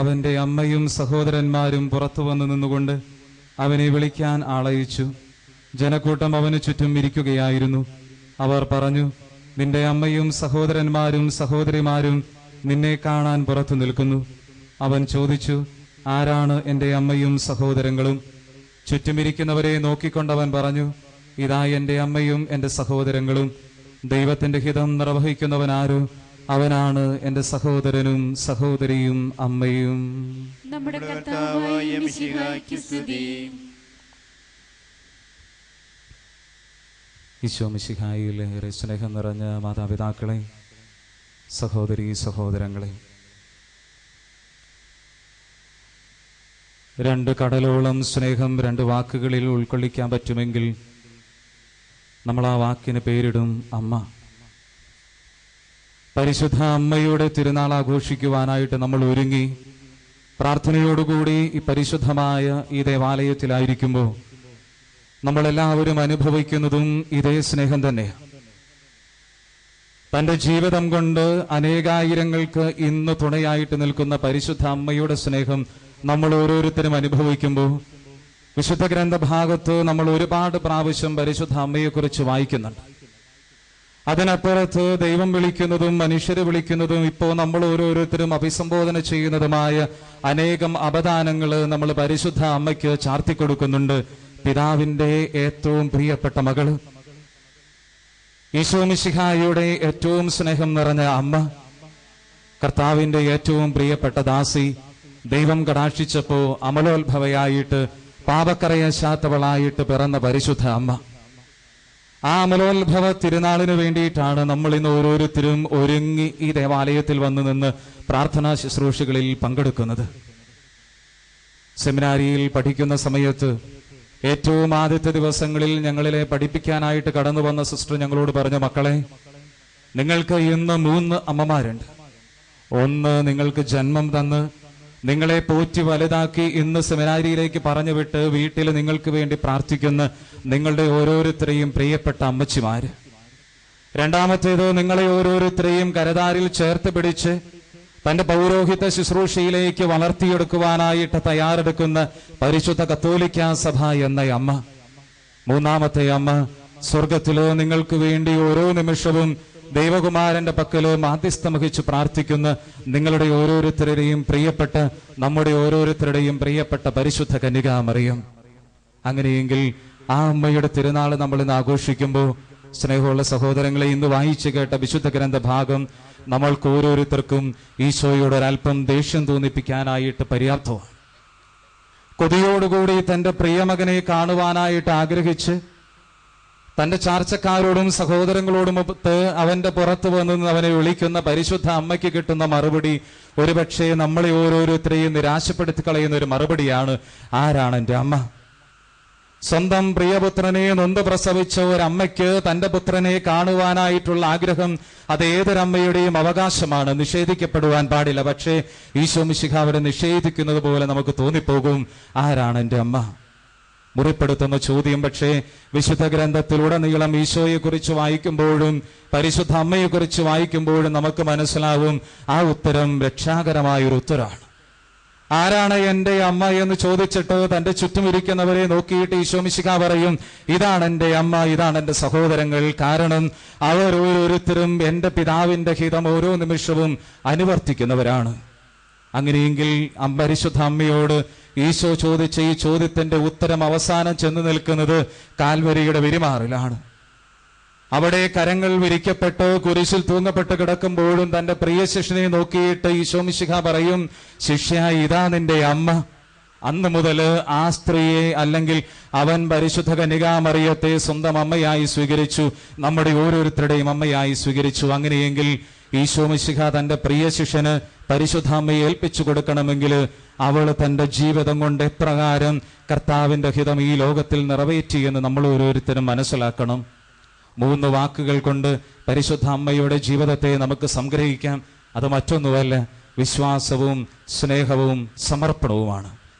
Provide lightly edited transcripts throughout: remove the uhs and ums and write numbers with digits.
അവന്റെ അമ്മയും സഹോദരന്മാരും പുറത്തു വന്നു നിന്നുകൊണ്ട് അവനെ വിളിക്കാൻ ആളയച്ചു. ജനക്കൂട്ടം അവന് ചുറ്റും ഇരിക്കുകയായിരുന്നു. അവർ പറഞ്ഞു, നിന്റെ അമ്മയും സഹോദരന്മാരും സഹോദരിമാരും നിന്നെ കാണാൻ പുറത്തു നിൽക്കുന്നു. അവൻ ചോദിച്ചു, ആരാണ് എൻ്റെ അമ്മയും സഹോദരങ്ങളും? ചുറ്റുമിരിക്കുന്നവരെ നോക്കിക്കൊണ്ടവൻ പറഞ്ഞു, ഇതാ എൻ്റെ അമ്മയും എൻ്റെ സഹോദരങ്ങളും. ദൈവത്തിന്റെ ഹിതം നിർവഹിക്കുന്നവനാരോ അവനാണ് എൻ്റെ സഹോദരനും സഹോദരിയും അമ്മയും. നമ്മുടെ കർത്താവായ മിശിഹായ്ക്ക് സ്തുതി. ഈശോ മിശിഹായിൽ ഏറെ സ്നേഹം നിറഞ്ഞ മാതാപിതാക്കളെ, സഹോദരീ സഹോദരങ്ങളെ, 2 കടലോളം സ്നേഹം 2 വാക്കുകളിൽ ഉൾക്കൊള്ളിക്കാൻ പറ്റുമെങ്കിൽ നമ്മൾ ആ വാക്കിന് പേരിടും അമ്മ. പരിശുദ്ധ അമ്മയുടെ തിരുനാൾ ആഘോഷിക്കുവാനായിട്ട് നമ്മൾ ഒരുങ്ങി പ്രാർത്ഥനയോടുകൂടി ഈ പരിശുദ്ധമായ ഈ ദേവാലയത്തിലായിരിക്കുമ്പോൾ നമ്മളെല്ലാവരും അനുഭവിക്കുന്നതും ഇതേ സ്നേഹം തന്നെ. തന്റെ ജീവിതം കൊണ്ട് അനേകായിരങ്ങൾക്ക് ഇന്ന് തുണയായിട്ട് നിൽക്കുന്ന പരിശുദ്ധ അമ്മയുടെ സ്നേഹം നമ്മൾ ഓരോരുത്തരും അനുഭവിക്കുമ്പോൾ വിശുദ്ധ ഗ്രന്ഥഭാഗത്ത് നമ്മൾ ഒരുപാട് പ്രാവശ്യം പരിശുദ്ധ അമ്മയെക്കുറിച്ച് വായിക്കുന്നുണ്ട്. അതിനപ്പുറത്ത് ദൈവം വിളിക്കുന്നതും മനുഷ്യരെ വിളിക്കുന്നതും ഇപ്പോൾ നമ്മൾ ഓരോരുത്തരും അഭിസംബോധന ചെയ്യുന്നതുമായ അനേകം അപദാനങ്ങൾ നമ്മൾ പരിശുദ്ധ അമ്മയ്ക്ക് ചാർത്തിക്കൊടുക്കുന്നുണ്ട്. പിതാവിന്റെ ഏറ്റവും പ്രിയപ്പെട്ട മകള്, ഈശോ മിശിഹായുടെ ഏറ്റവും സ്നേഹം നിറഞ്ഞ അമ്മ, കർത്താവിന്റെ ഏറ്റവും പ്രിയപ്പെട്ട ദാസി, ദൈവം കടാക്ഷിച്ചപ്പോ അമലോത്ഭവയായിട്ട് പാപക്കറയശാത്തവളായിട്ട് പിറന്ന പരിശുദ്ധ അമ്മ. ആ അമലോത്ഭവ തിരുനാളിന് വേണ്ടിയിട്ടാണ് നമ്മൾ ഇന്ന് ഓരോരുത്തരും ഒരുങ്ങി ഈ ദേവാലയത്തിൽ വന്നു നിന്ന് പ്രാർത്ഥനാ ശുശ്രൂഷകളിൽ പങ്കെടുക്കുന്നത്. സെമിനാരിയിൽ പഠിക്കുന്ന സമയത്ത് ഏറ്റവും ആദ്യത്തെ ദിവസങ്ങളിൽ ഞങ്ങളിലെ പഠിപ്പിക്കാനായിട്ട് കടന്നു വന്ന സിസ്റ്റർ ഞങ്ങളോട് പറഞ്ഞു, മക്കളെ, നിങ്ങൾക്ക് ഇന്ന് 3 അമ്മമാരുണ്ട്. ഒന്ന് നിങ്ങൾക്ക് ജന്മം തന്ന് നിങ്ങളെ പോറ്റി വലുതാക്കി ഇന്ന് സെമിനാരിയിലേക്ക് പറഞ്ഞു വിട്ട് വീട്ടിൽ നിങ്ങൾക്ക് വേണ്ടി പ്രാർത്ഥിക്കുന്ന നിങ്ങളുടെ ഓരോരുത്തരെയും പ്രിയപ്പെട്ട അമ്മച്ചിമാര്. രണ്ടാമത്തേത് നിങ്ങളെ ഓരോരുത്തരെയും കരതാരിൽ ചേർത്ത് പിടിച്ച് തന്റെ പൗരോഹിത ശുശ്രൂഷയിലേക്ക് വളർത്തിയെടുക്കുവാനായിട്ട് തയ്യാറെടുക്കുന്ന പരിശുദ്ധ കത്തോലിക്കാ സഭ എന്ന അമ്മ. മൂന്നാമത്തെ അമ്മ, സ്വർഗത്തിലോ നിങ്ങൾക്ക് വേണ്ടി ഓരോ നിമിഷവും ദൈവകുമാരന്റെ പക്കലോ മാധ്യസ്ഥം വഹിച്ച് പ്രാർത്ഥിക്കുന്ന നിങ്ങളുടെ ഓരോരുത്തരുടെയും പ്രിയപ്പെട്ട, നമ്മുടെ ഓരോരുത്തരുടെയും പ്രിയപ്പെട്ട പരിശുദ്ധ കന്യകാമറിയം. അങ്ങനെയെങ്കിൽ ആ അമ്മയുടെ തിരുനാൾ നമ്മൾ ഇന്ന് ആഘോഷിക്കുമ്പോൾ സ്നേഹമുള്ള സഹോദരങ്ങളെ, ഇന്ന് വായിച്ചു കേട്ട വിശുദ്ധ ഗ്രന്ഥ ഭാഗം നമ്മൾക്ക് ഓരോരുത്തർക്കും ഈശോയോടൊരൽപ്പം ദേഷ്യം തോന്നിപ്പിക്കാനായിട്ട് പര്യാപ്തമാണ്. കൊതിയോടുകൂടി തന്റെ പ്രിയമകനെ കാണുവാനായിട്ട് ആഗ്രഹിച്ച് തന്റെ ചാർച്ചക്കാരോടും സഹോദരങ്ങളോടും ഒത്ത് അവന്റെ പുറത്ത് വന്ന് അവനെ വിളിക്കുന്ന പരിശുദ്ധ അമ്മയ്ക്ക് കിട്ടുന്ന മറുപടി ഒരുപക്ഷെ നമ്മളെ ഓരോരുത്തരെയും നിരാശപ്പെടുത്തി കളയുന്ന ഒരു മറുപടിയാണ്, ആരാണ് എൻ്റെ അമ്മ? സ്വന്തം പ്രിയപുത്രനെ നൊന്ത് പ്രസവിച്ച ഒരമ്മയ്ക്ക് തന്റെ പുത്രനെ കാണുവാനായിട്ടുള്ള ആഗ്രഹം അത് ഏതൊരമ്മയുടെയും അവകാശമാണ്, നിഷേധിക്കപ്പെടുവാൻ പാടില്ല. പക്ഷേ ഈശോ മിശിഹ അവരെ നിഷേധിക്കുന്നത് പോലെ നമുക്ക് തോന്നിപ്പോകും, ആരാണ് എൻ്റെ അമ്മ? മുറിപ്പെടുത്തുന്ന ചോദ്യം. പക്ഷേ വിശുദ്ധ ഗ്രന്ഥത്തിലുടനീളം ഈശോയെക്കുറിച്ച് വായിക്കുമ്പോഴും പരിശുദ്ധ അമ്മയെക്കുറിച്ച് വായിക്കുമ്പോഴും നമുക്ക് മനസ്സിലാവും ആ ഉത്തരം രക്ഷാകരമായൊരു ഉത്തരമാണ്. ആരാണ് എൻ്റെ അമ്മ എന്ന് ചോദിച്ചിട്ട് തന്റെ ചുറ്റും ഇരിക്കുന്നവരെ നോക്കിയിട്ട് ഈശോ മിശിഹ പറയും, ഇതാണ് എൻ്റെ അമ്മ, ഇതാണ് എൻ്റെ സഹോദരങ്ങൾ. കാരണം അവർ ഓരോരുത്തരും എൻ്റെ പിതാവിന്റെ ഹിതം ഓരോ നിമിഷവും അനുവർത്തിക്കുന്നവരാണ്. അങ്ങനെയെങ്കിൽ പരിശുദ്ധ അമ്മയോട് ഈശോ ചോദിച്ച ഈ ചോദ്യത്തിന്റെ ഉത്തരം അവസാനം ചെന്ന് നിൽക്കുന്നത് കാൽവരിയുടെ വിരിമാറിലാണ്. അവിടെ കരങ്ങൾ വിരിക്കപ്പെട്ട് കുരിശിൽ തൂങ്ങപ്പെട്ട് കിടക്കുമ്പോഴും തന്റെ പ്രിയ ശിഷ്യനെ നോക്കിയിട്ട് ഈശോ മിശിഹ പറയും, ശിഷ്യ, ഇതാ നിന്റെ അമ്മ. അന്ന് മുതൽ ആ സ്ത്രീയെ അല്ലെങ്കിൽ അവൻ പരിശുദ്ധ കന്യകാമറിയത്തെ സ്വന്തം അമ്മയായി സ്വീകരിച്ചു, നമ്മുടെ ഓരോരുത്തരുടെയും അമ്മയായി സ്വീകരിച്ചു. അങ്ങനെയെങ്കിൽ ഈശോ മിശിഹ തന്റെ പ്രിയ ശിഷ്യന് പരിശുദ്ധ അമ്മയെ ഏൽപ്പിച്ചു കൊടുക്കണമെങ്കിൽ അവൾ തന്റെ ജീവിതം കൊണ്ട് എപ്രകാരം കർത്താവിന്റെ ഹിതം ഈ ലോകത്തിൽ നിറവേറ്റിയെന്ന് നമ്മൾ ഓരോരുത്തരും മനസ്സിലാക്കണം. 3 വാക്കുകൾ കൊണ്ട് പരിശുദ്ധ അമ്മയുടെ ജീവിതത്തെ നമുക്ക് സംഗ്രഹിക്കാം. അത് മറ്റൊന്നുമല്ല, വിശ്വാസവും സ്നേഹവും സമർപ്പണവുമാണ്.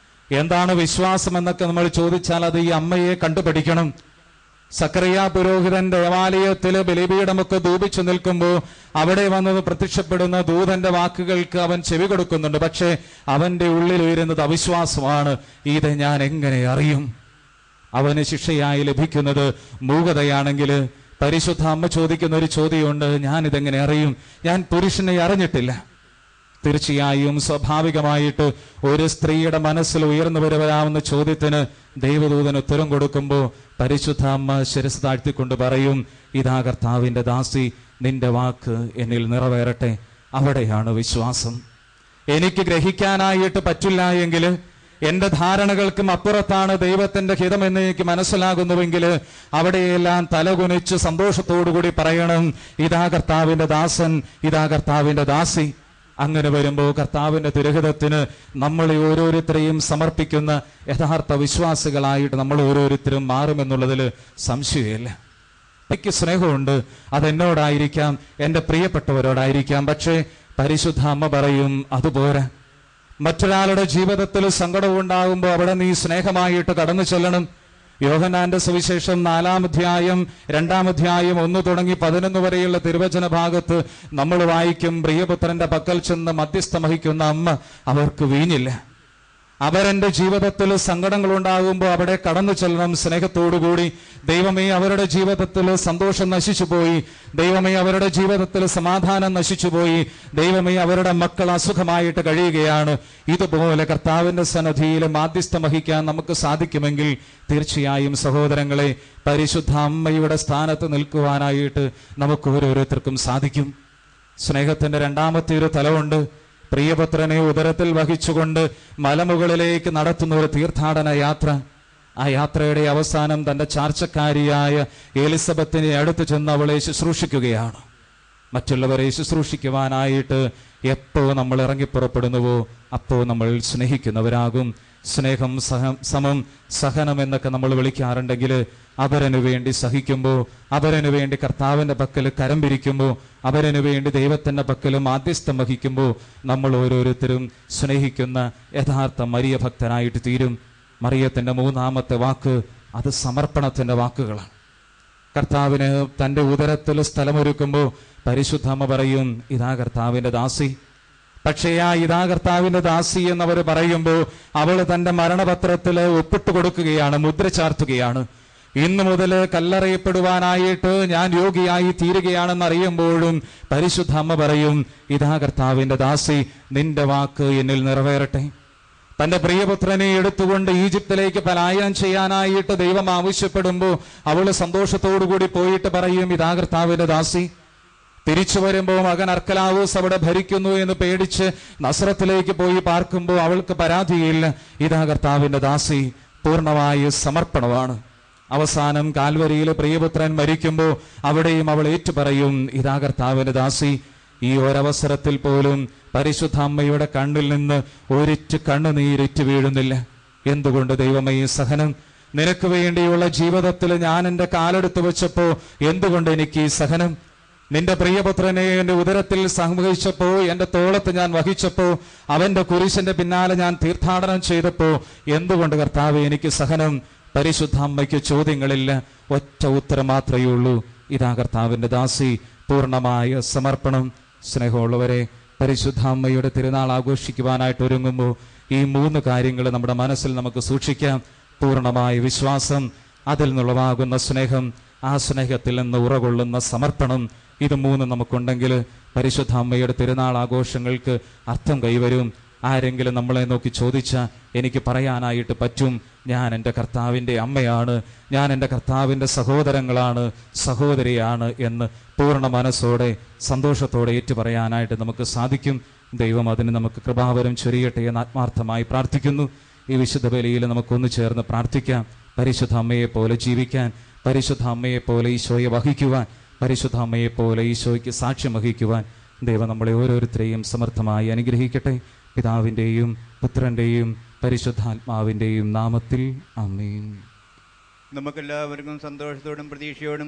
എന്താണ് വിശ്വാസം എന്നൊക്കെ നമ്മൾ ചോദിച്ചാൽ അത് ഈ അമ്മയെ കണ്ടുപഠിക്കണം. സക്കറിയ പുരോഹിതൻ ദേവാലയത്തില് ബലിപീഠമൊക്കെ ധൂപിച്ചു നിൽക്കുമ്പോൾ അവിടെ വന്നത് പ്രത്യക്ഷപ്പെടുന്ന ദൂതന്റെ വാക്കുകൾക്ക് അവൻ ചെവി കൊടുക്കുന്നുണ്ട്. പക്ഷേ അവന്റെ ഉള്ളിൽ ഉയരുന്നത് അവിശ്വാസമാണ്. ഇത് ഞാൻ എങ്ങനെ അറിയും? അവന് ശിക്ഷയായി ലഭിക്കുന്നത് മൂകതയാണെങ്കിൽ പരിശുദ്ധ അമ്മ ചോദിക്കുന്ന ഒരു ചോദ്യമുണ്ട്, ഞാനിതെങ്ങനെ അറിയും? ഞാൻ പുരുഷനെ അറിഞ്ഞിട്ടില്ല. തീർച്ചയായും സ്വാഭാവികമായിട്ട് ഒരു സ്ത്രീയുടെ മനസ്സിൽ ഉയർന്നു വരാവുന്ന ചോദ്യത്തിന് ദൈവദൂതൻ ഉത്തരം കൊടുക്കുമ്പോൾ പരിശുദ്ധ അമ്മ ശിരസ് താഴ്ത്തിക്കൊണ്ട് പറയും, ഇതാ കർത്താവിന്റെ ദാസി, നിന്റെ വാക്ക് എന്നിൽ നിറവേറട്ടെ. അവിടെയാണ് വിശ്വാസം. എനിക്ക് ഗ്രഹിക്കാനായിട്ട് പറ്റില്ല എങ്കിൽ, എന്റെ ധാരണകൾക്കും അപ്പുറത്താണ് ദൈവത്തിന്റെ ഹിതമെന്ന് എനിക്ക് മനസ്സിലാകുന്നുവെങ്കിൽ അവിടെയെല്ലാം തലകുനിച്ച് സന്തോഷത്തോടുകൂടി പറയണം, ഇതാ കർത്താവിന്റെ ദാസൻ, ഇതാ കർത്താവിന്റെ ദാസി. അങ്ങനെ വരുമ്പോൾ കർത്താവിന്റെ തിരുഹിതത്തിന് നമ്മളെ ഓരോരുത്തരെയും സമർപ്പിക്കുന്ന യഥാർത്ഥ വിശ്വാസികളായിട്ട് നമ്മൾ ഓരോരുത്തരും മാറുമെന്നുള്ളതിൽ സംശയമില്ല. എനിക്ക് സ്നേഹമുണ്ട്, അതെന്നോടായിരിക്കാം, എൻ്റെ പ്രിയപ്പെട്ടവരോടായിരിക്കാം. പക്ഷേ പരിശുദ്ധ അമ്മ പറയും, അതുപോരാ. മറ്റൊരാളുടെ ജീവിതത്തിൽ സങ്കടം ഉണ്ടാകുമ്പോൾ അവിടെ നീ സ്നേഹമായിട്ട് കടന്നു ചെല്ലണം. യോഹന്നാന്റെ സുവിശേഷം 4-ാം അധ്യായം 2-ാം അധ്യായം 1 തുടങ്ങി 11 വരെയുള്ള തിരുവചന ഭാഗത്ത് നമ്മൾ വായിക്കും, പ്രിയപുത്രന്റെ പക്കൽ ചെന്ന് മധ്യസ്ഥം വഹിക്കുന്ന അമ്മ അവർക്ക് വീഞ്ഞില്ല. അവരെന്റെ ജീവിതത്തിൽ സങ്കടങ്ങൾ ഉണ്ടാകുമ്പോൾ അവിടെ കടന്നു ചെല്ലണം സ്നേഹത്തോടുകൂടി. ദൈവമേ, അവരുടെ ജീവിതത്തിൽ സന്തോഷം നശിച്ചുപോയി. ദൈവമേ, അവരുടെ ജീവിതത്തിൽ സമാധാനം നശിച്ചുപോയി. ദൈവമേ, അവരുടെ മക്കൾ അസുഖമായിട്ട് കഴിയുകയാണ്. ഇതുപോലെ കർത്താവിന്റെ സന്നിധിയിൽ മാധ്യസ്ഥം വഹിക്കാൻ നമുക്ക് സാധിക്കുമെങ്കിൽ തീർച്ചയായും സഹോദരങ്ങളെ, പരിശുദ്ധ അമ്മയുടെ സ്ഥാനത്ത് നിൽക്കുവാനായിട്ട് നമുക്ക് ഓരോരുത്തർക്കും സാധിക്കും. സ്നേഹത്തിന്റെ രണ്ടാമത്തെ ഒരു തലമുണ്ട്. പ്രിയപുത്രനെ ഉദരത്തിൽ വഹിച്ചുകൊണ്ട് മലമുകളിലേക്ക് നടത്തുന്ന ഒരു തീർത്ഥാടന യാത്ര. ആ യാത്രയുടെ അവസാനം തന്റെ ചാർച്ചക്കാരിയായ എലിസബത്തിനെ അടുത്ത് ചെന്ന് അവളെ ശുശ്രൂഷിക്കുകയാണ്. മറ്റുള്ളവരെ ശുശ്രൂഷിക്കുവാനായിട്ട് എപ്പോ നമ്മൾ ഇറങ്ങിപ്പുറപ്പെടുന്നുവോ അപ്പോൾ നമ്മൾ സ്നേഹിക്കുന്നവരാകും. സ്നേഹം സമം സഹനം എന്നൊക്കെ നമ്മൾ വിളിക്കാറുണ്ടെങ്കിൽ അവരനു വേണ്ടി സഹിക്കുമ്പോൾ, അവരനു വേണ്ടി കർത്താവിന്റെ പക്കൽ കരം പിരിക്കുമ്പോൾ, അവരനു വേണ്ടി ദൈവത്തിന്റെ പക്കലും മാധ്യസ്ഥം വഹിക്കുമ്പോൾ നമ്മൾ ഓരോരുത്തരും സ്നേഹിക്കുന്ന യഥാർത്ഥ മരിയ ഭക്തനായിട്ട് തീരും. മറിയത്തിന്റെ 3-ാമത്തെ വാക്ക് അത് സമർപ്പണത്തിന്റെ വാക്കുകളാണ്. കർത്താവിന് തന്റെ ഉദരത്തിൽ സ്ഥലമൊരുക്കുമ്പോൾ പരിശുദ്ധമ്മ പറയും, ഇതാ കർത്താവിന്റെ ദാസി. പക്ഷേ ആ ഇതാ കർത്താവിന്റെ ദാസി എന്നവർ പറയുമ്പോൾ അവൾ തന്റെ മരണപത്രത്തിൽ ഒപ്പിട്ട് കൊടുക്കുകയാണ്, മുദ്ര ചാർത്തുകയാണ്. ഇന്നു മുതൽ കല്ലറയപ്പെടുവാനായിട്ട് ഞാൻ യോഗ്യയായി തീരുകയാണെന്ന് അറിയുമ്പോഴും പരിശുദ്ധ അമ്മ പറയും, ഇതാ കർത്താവിന്റെ ദാസി, നിന്റെ വാക്ക് എന്നിൽ നിറവേറട്ടെ. തന്റെ പ്രിയപുത്രനെ എടുത്തുകൊണ്ട് ഈജിപ്തിലേക്ക് പലായനം ചെയ്യാനായിട്ട് ദൈവം ആവശ്യപ്പെടുമ്പോൾ അവള് സന്തോഷത്തോടുകൂടി പോയിട്ട് പറയും, ഇതാ കർത്താവിന്റെ ദാസി. തിരിച്ചു വരുമ്പോൾ മകൻ അർക്കലാവൂസ് അവിടെ ഭരിക്കുന്നു എന്ന് പേടിച്ച് നസ്രത്തിലേക്ക് പോയി പാർക്കുമ്പോൾ അവൾക്ക് പരാതിയില്ല. ഇതാ കർത്താവിന്റെ ദാസി. പൂർണ്ണമായ സമർപ്പണമാണ്. അവസാനം കാൽവരിയിലെ പ്രിയപുത്രൻ മരിക്കുമ്പോൾ അവിടെയും അവൾ ഏറ്റുപറയും, ഇതാ കർത്താവിന്റെ ദാസി. ഈ ഒരവസരത്തിൽ പോലും പരിശുദ്ധ അമ്മയുടെ കണ്ണിൽ നിന്ന് ഒരിറ്റ് കണ്ണുനീരിറ്റ് വീഴുന്നില്ല. എന്തുകൊണ്ട് ദൈവമേ ഈ സഹനം? നിനക്ക് വേണ്ടിയുള്ള ജീവിതത്തിൽ ഞാൻ എൻ്റെ കാലെടുത്ത് വെച്ചപ്പോ എന്തുകൊണ്ട് എനിക്ക് ഈ സഹനം? നിന്റെ പ്രിയപുത്രനെ എന്റെ ഉദരത്തിൽ സംവഹിച്ചപ്പോ, എന്റെ തോളത്ത് ഞാൻ വഹിച്ചപ്പോ, അവന്റെ കുരിശിന്റെ പിന്നാലെ ഞാൻ തീർത്ഥാടനം ചെയ്തപ്പോ എന്തുകൊണ്ട് കർത്താവേ എനിക്ക് സഹനം? പരിശുദ്ധ അമ്മയ്ക്ക് ചോദ്യങ്ങളില്ല, ഒറ്റ ഉത്തരം മാത്രമേ ഉള്ളൂ, ഇതാ കർത്താവിന്റെ ദാസി. പൂർണ്ണമായ സമർപ്പണം. സ്നേഹമുള്ളവരെ, പരിശുദ്ധ അമ്മയുടെ തിരുനാൾ ആഘോഷിക്കുവാനായിട്ട് ഒരുങ്ങുമ്പോൾ ഈ 3 കാര്യങ്ങൾ നമ്മുടെ മനസ്സിൽ നമുക്ക് സൂക്ഷിക്കാം. പൂർണ്ണമായ വിശ്വാസം, അതിൽ നിന്നുളവാകുന്ന സ്നേഹം, ആ സ്നേഹത്തിൽ നിന്ന് ഉറകൊള്ളുന്ന സമർപ്പണം. ഇത് 3 നമുക്കുണ്ടെങ്കിൽ പരിശുദ്ധ അമ്മയുടെ തിരുനാൾ ആഘോഷങ്ങൾക്ക് അർത്ഥം കൈവരും. ആരെങ്കിലും നമ്മളെ നോക്കി ചോദിച്ചാൽ എനിക്ക് പറയാനായിട്ട് പറ്റും, ഞാൻ എൻ്റെ കർത്താവിൻ്റെ അമ്മയാണ്, ഞാൻ എൻ്റെ കർത്താവിൻ്റെ സഹോദരങ്ങളാണ്, സഹോദരിയാണ് എന്ന് പൂർണ്ണ മനസ്സോടെ സന്തോഷത്തോടെ ഏറ്റുപറയാനായിട്ട് നമുക്ക് സാധിക്കും. ദൈവം അതിന് നമുക്ക് കൃപാവരം ചൊരിയട്ടെ എന്ന് ആത്മാർത്ഥമായി പ്രാർത്ഥിക്കുന്നു. ഈ വിശുദ്ധ ബലിയിൽ നമുക്കൊന്നു ചേർന്ന് പ്രാർത്ഥിക്കാം. പരിശുദ്ധ അമ്മയെ പോലെ ജീവിക്കാൻ, പരിശുദ്ധ അമ്മയെ പോലെ ഈശോയെ വഹിക്കുവാൻ, പരിശുദ്ധ അമ്മയെ പോലെ ഈശോയ്ക്ക് സാക്ഷ്യം വഹിക്കുവാൻ ദൈവം നമ്മളെ ഓരോരുത്തരെയും സമർത്ഥമായി അനുഗ്രഹിക്കട്ടെ. പിതാവിൻ്റെയും പുത്രൻ്റെയും പരിശുദ്ധാത്മാവിൻ്റെയും നാമത്തിൽ ആമേൻ. നമുക്കെല്ലാവർക്കും സന്തോഷത്തോടും പ്രതീക്ഷയോടും